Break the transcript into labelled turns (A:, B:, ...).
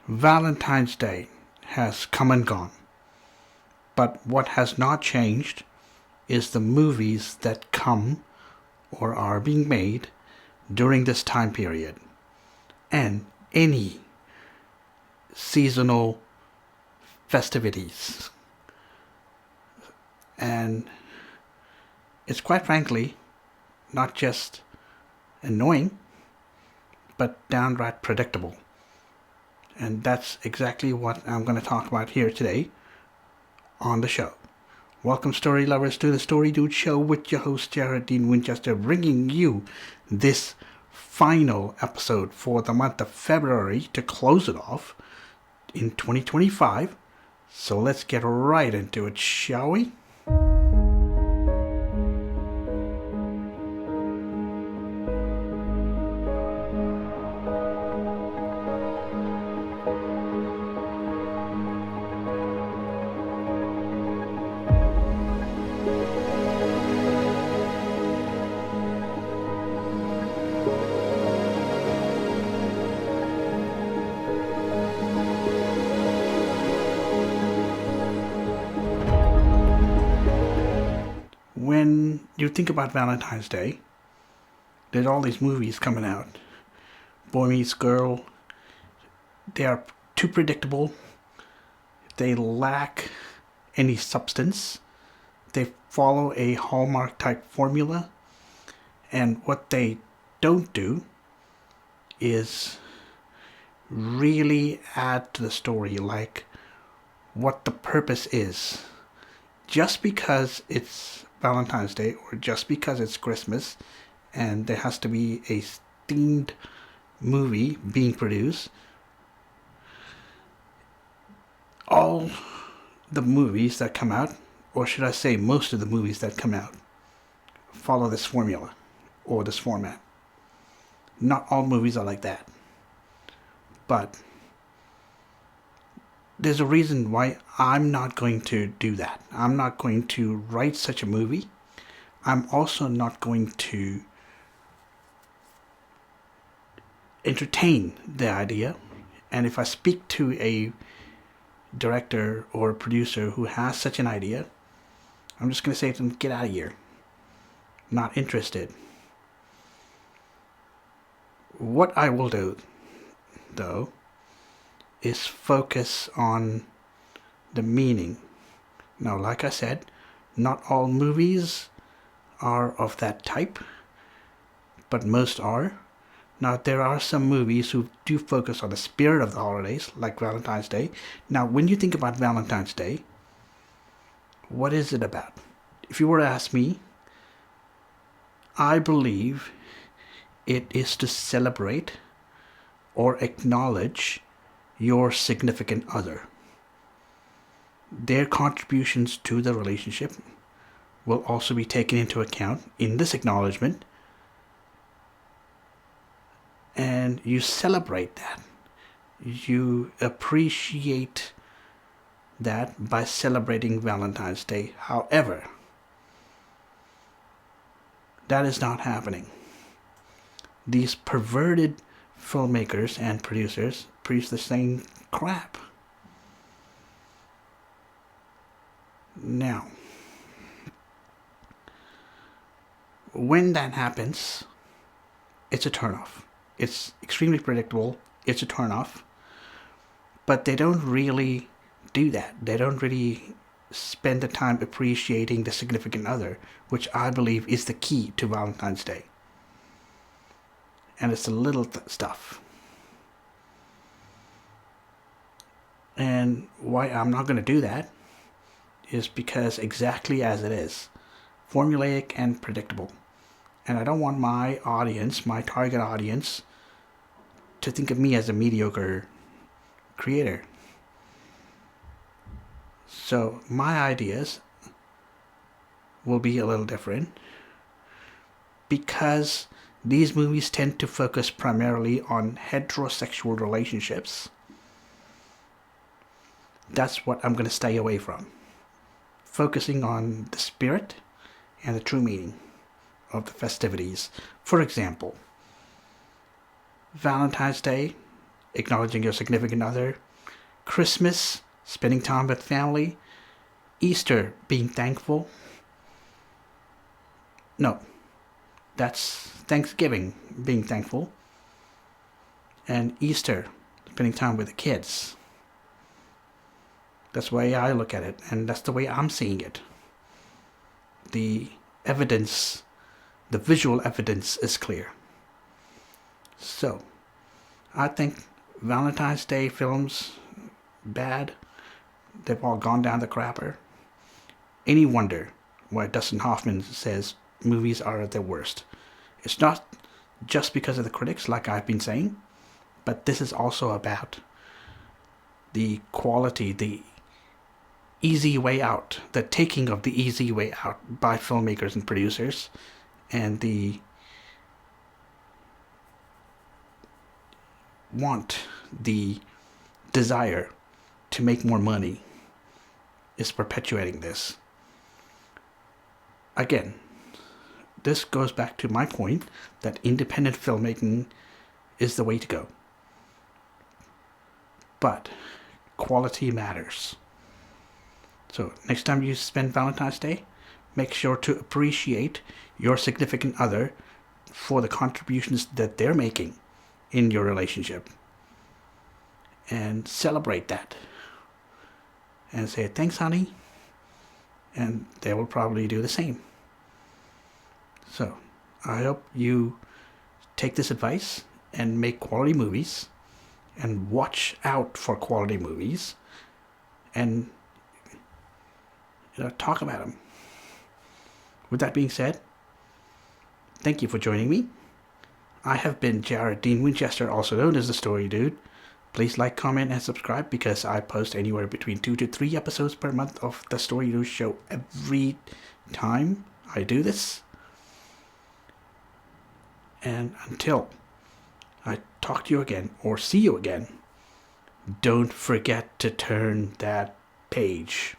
A: Valentine's Day has come and gone, but what has not changed is the movies that come or are being made during this time period and any seasonal festivities. And it's quite frankly not just annoying, but downright predictable. And that's exactly what I'm going to talk about here today on the show. Welcome, story lovers, to the Story Dude Show with your host, Jared Dean Winchester, bringing you this final episode for the month of February to close it off in 2025. So let's get right into it, shall we? When you think about Valentine's Day, there's all these movies coming out. Boy Meets Girl. They are too predictable. They lack any substance. They follow a Hallmark type formula. And what they don't do is really add to the story, like what the purpose is. Just because it's Valentine's Day or just because it's Christmas and there has to be a themed movie being produced, all the movies that come out, or should I say most of the movies that come out, follow this formula or this format. Not all movies are like that, but there's a reason why I'm not going to do that. I'm not going to write such a movie. I'm also not going to entertain the idea. And if I speak to a director or a producer who has such an idea, I'm just going to say to them, get out of here. Not interested. What I will do, though, is focus on the meaning. Now, like I said, not all movies are of that type, but most are. Now, there are some movies who do focus on the spirit of the holidays, like Valentine's Day. Now, when you think about Valentine's Day, what is it about? If you were to ask me, I believe it is to celebrate or acknowledge your significant other. Their contributions to the relationship will also be taken into account in this acknowledgement, and you celebrate that. You appreciate that by celebrating Valentine's Day. However, that is not happening. These perverted filmmakers and producers preach the same crap. Now, when that happens, it's a turnoff. It's extremely predictable. It's a turnoff. But they don't really do that. They don't really spend the time appreciating the significant other, which I believe is the key to Valentine's Day. And it's the little stuff. And why I'm not going to do that is because exactly as it is, formulaic and predictable. And I don't want my audience, my target audience, to think of me as a mediocre creator. So my ideas will be a little different because these movies tend to focus primarily on heterosexual relationships. That's what I'm going to stay away from. Focusing on the spirit and the true meaning of the festivities. For example, Valentine's Day acknowledging your significant other. Christmas, spending time with family. Easter, being thankful. No, that's Thanksgiving, being thankful. And Easter, spending time with the kids. That's the way I look at it, and that's the way I'm seeing it. The evidence, the visual evidence is clear. So, I think Valentine's Day films, bad. They've all gone down the crapper. Any wonder why Dustin Hoffman says movies are at their worst? It's not just because of the critics, like I've been saying, but this is also about the quality, the easy way out, the taking of the easy way out by filmmakers and producers, and the the desire to make more money is perpetuating this. Again, this goes back to my point that independent filmmaking is the way to go. But quality matters. So next time you spend Valentine's Day, make sure to appreciate your significant other for the contributions that they're making in your relationship. And celebrate that. And say, thanks, honey. And they will probably do the same. So, I hope you take this advice and make quality movies and watch out for quality movies and talk about them. With that being said, thank you for joining me. I have been Jared Dean Winchester, also known as the Story Dude. Please like, comment, and subscribe because I post anywhere between 2 to 3 episodes per month of the Story Dude show every time I do this. And until I talk to you again or see you again, don't forget to turn that page.